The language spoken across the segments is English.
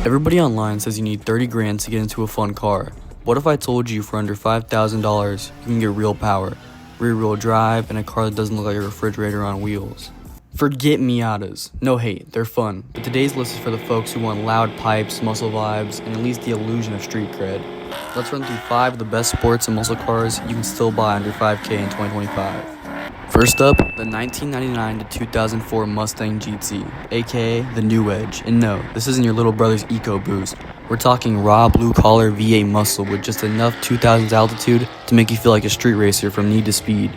Everybody online says you need 30 grand to get into a fun car. What if I told you for under $5,000 you can get real power, rear-wheel drive, and a car that doesn't look like a refrigerator on wheels? Forget Miatas. No hate, they're fun. But today's list is for the folks who want loud pipes, muscle vibes, and at least the illusion of street cred. Let's run through 5 of the best sports and muscle cars you can still buy under $5K in 2025. First up, the 1999 to 2004 Mustang GT, aka the New Edge. And no, this isn't your little brother's EcoBoost. We're talking raw blue-collar V8 muscle with just enough 2000s altitude to make you feel like a street racer from need to speed.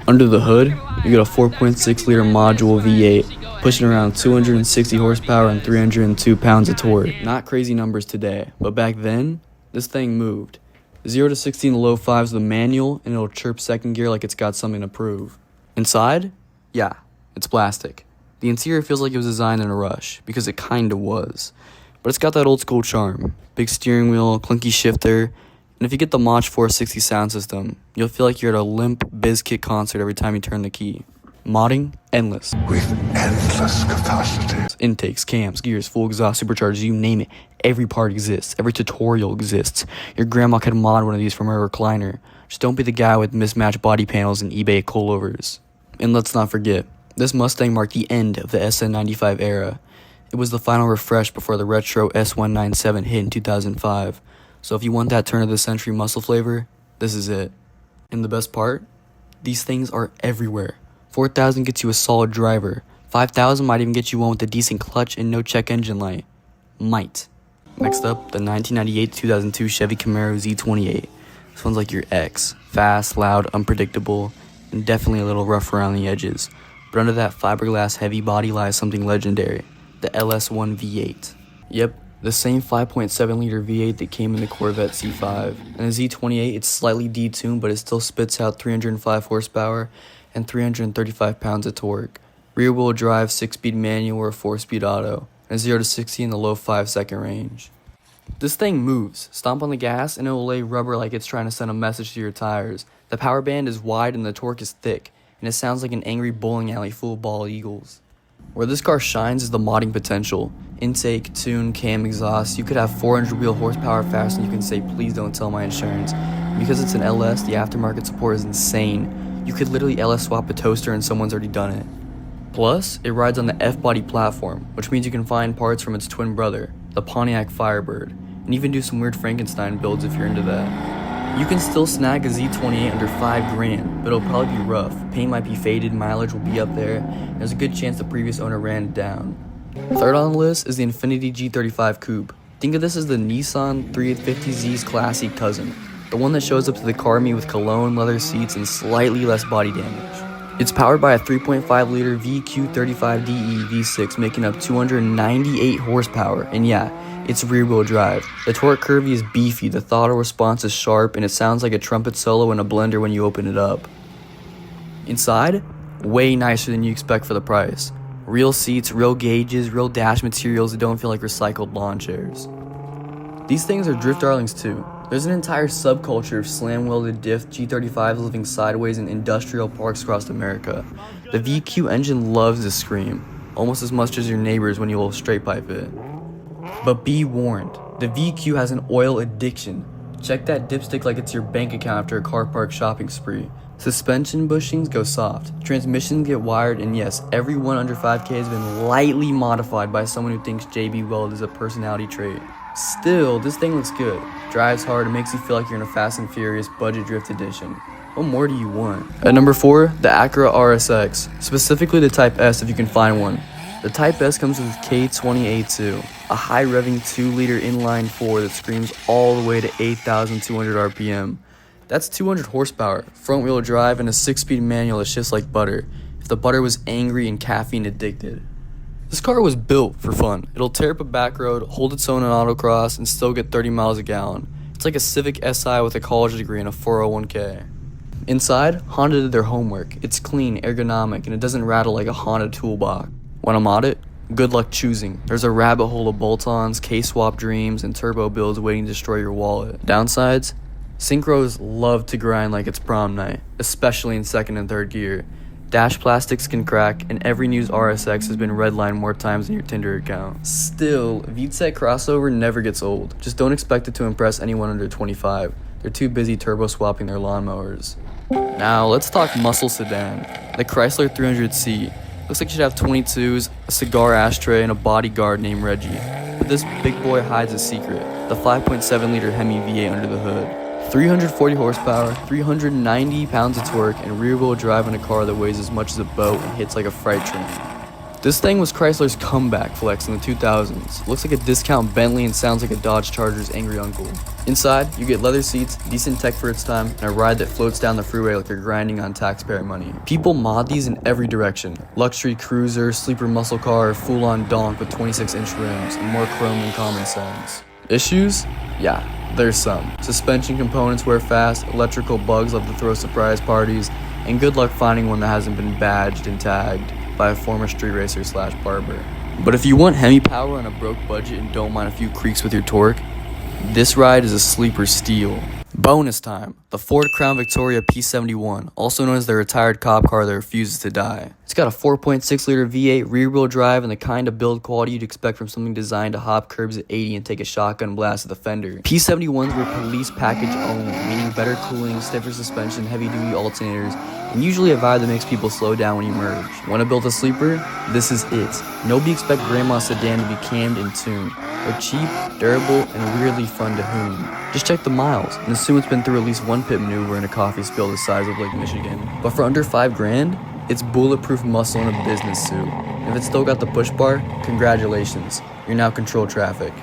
Under the hood, you get a 4.6-liter module V8, pushing around 260 horsepower and 302 pounds of torque. Not crazy numbers today, but back then, this thing moved. 0 to 60 in the low fives with a manual, and it'll chirp second gear like it's got something to prove. Inside? Yeah, it's plastic. The interior feels like it was designed in a rush, because it kinda was. But it's got that old school charm. Big steering wheel, clunky shifter, and if you get the Mach 460 sound system, you'll feel like you're at a Limp Bizkit concert every time you turn the key. Modding? Endless. With endless capacity. Intakes, cams, gears, full exhaust, superchargers, you name it. Every part exists. Every tutorial exists. Your grandma could mod one of these from her recliner. Just don't be the guy with mismatched body panels and eBay coilovers. And let's not forget, this Mustang marked the end of the SN95 era. It was the final refresh before the retro S197 hit in 2005. So if you want that turn-of-the-century muscle flavor, this is it. And the best part? These things are everywhere. 4,000 gets you a solid driver. 5,000 might even get you one with a decent clutch and no check engine light. Might. Next up, the 1998-2002 Chevy Camaro Z28. This one's like your ex. Fast, loud, unpredictable, and definitely a little rough around the edges. But under that fiberglass heavy body lies something legendary. The LS1 V8. Yep, the same 5.7-liter V8 that came in the Corvette C5. And the Z28, it's slightly detuned, but it still spits out 305 horsepower and 335 pounds of torque. Rear-wheel drive, 6-speed manual or 4-speed auto, and 0 to 60 in the low 5-second range. This thing moves. Stomp on the gas and it will lay rubber like it's trying to send a message to your tires. The power band is wide and the torque is thick, and it sounds like an angry bowling alley full of bald eagles. Where this car shines is the modding potential. Intake, tune, cam, exhaust. You could have 400 wheel horsepower fast and you can say, please don't tell my insurance. Because it's an LS, the aftermarket support is insane. You could literally LS swap a toaster and someone's already done it. Plus, it rides on the F-body platform, which means you can find parts from its twin brother, the Pontiac Firebird, and even do some weird Frankenstein builds if you're into that. You can still snag a Z28 under 5 grand, but it'll probably be rough. Paint might be faded, mileage will be up there, and there's a good chance the previous owner ran it down. Third on the list is the Infiniti G35 Coupe. Think of this as the Nissan 350Z's classy cousin, the one that shows up to the car meet with cologne, leather seats, and slightly less body damage. It's powered by a 3.5-liter VQ35DE V6 making up 298 horsepower, and yeah, it's rear-wheel drive. The torque curve is beefy, the throttle response is sharp, and it sounds like a trumpet solo in a blender when you open it up. Inside, way nicer than you expect for the price. Real seats, real gauges, real dash materials that don't feel like recycled lawn chairs. These things are drift darlings too. There's an entire subculture of slam-welded diff G35s living sideways in industrial parks across America. The VQ engine loves to scream, almost as much as your neighbors when you will straight pipe it. But be warned, the VQ has an oil addiction. Check that dipstick like it's your bank account after a car park shopping spree. Suspension bushings go soft, transmissions get wired, and yes, everyone under 5K has been lightly modified by someone who thinks JB Weld is a personality trait. Still, this thing looks good. Drives hard and makes you feel like you're in a Fast and Furious budget drift edition. What more do you want? At number 4, the Acura RSX, specifically the Type S if you can find one. The Type S comes with K20A2, a high-revving 2-liter inline 4 that screams all the way to 8,200 RPM. That's 200 horsepower, front-wheel drive, and a 6-speed manual that shifts like butter, if the butter was angry and caffeine addicted. This car was built for fun. It'll tear up a back road, hold its own in autocross, and still get 30 miles a gallon. It's like a Civic Si with a college degree and a 401k. Inside, Honda did their homework. It's clean, ergonomic, and it doesn't rattle like a Honda toolbox. When I'm on it, good luck choosing. There's a rabbit hole of bolt-ons, K-swap dreams, and turbo builds waiting to destroy your wallet. Downsides? Synchros love to grind like it's prom night, especially in second and third gear. Dash plastics can crack, and every news RSX has been redlined more times than your Tinder account. Still, VTEC crossover never gets old. Just don't expect it to impress anyone under 25. They're too busy turbo swapping their lawnmowers. Now, let's talk muscle sedan. The Chrysler 300C. Looks like it should have 22s, a cigar ashtray, and a bodyguard named Reggie. But this big boy hides a secret. The 5.7-liter HEMI V8 under the hood. 340 horsepower, 390 pounds of torque, and rear-wheel drive in a car that weighs as much as a boat and hits like a freight train. This thing was Chrysler's comeback flex in the 2000s. Looks like a discount Bentley and sounds like a Dodge Charger's angry uncle. Inside, you get leather seats, decent tech for its time, and a ride that floats down the freeway like you're grinding on taxpayer money. People mod these in every direction. Luxury cruiser, sleeper muscle car, full-on donk with 26-inch rims, and more chrome than common sense. Issues? Yeah, there's some. Suspension components wear fast, electrical bugs love to throw surprise parties, and good luck finding one that hasn't been badged and tagged by a former street racer / barber. But if you want HEMI power on a broke budget and don't mind a few creaks with your torque, this ride is a sleeper steal. Bonus time, the Ford Crown Victoria P71, also known as the retired cop car that refuses to die. It's got a 4.6-liter V8 rear-wheel drive and the kind of build quality you'd expect from something designed to hop curbs at 80 and take a shotgun blast at the fender. P71s were police package only, meaning better cooling, stiffer suspension, heavy-duty alternators, and usually a vibe that makes people slow down when you merge. Want to build a sleeper? This is it. Nobody expect grandma's sedan to be cammed and tuned. They're cheap, durable, and weirdly fun to hoon. Just check the miles and assume it's been through at least one pit maneuver in a coffee spill the size of Lake Michigan. But for under $5,000, it's bulletproof muscle in a business suit. If it's still got the push bar, congratulations, you're now control traffic.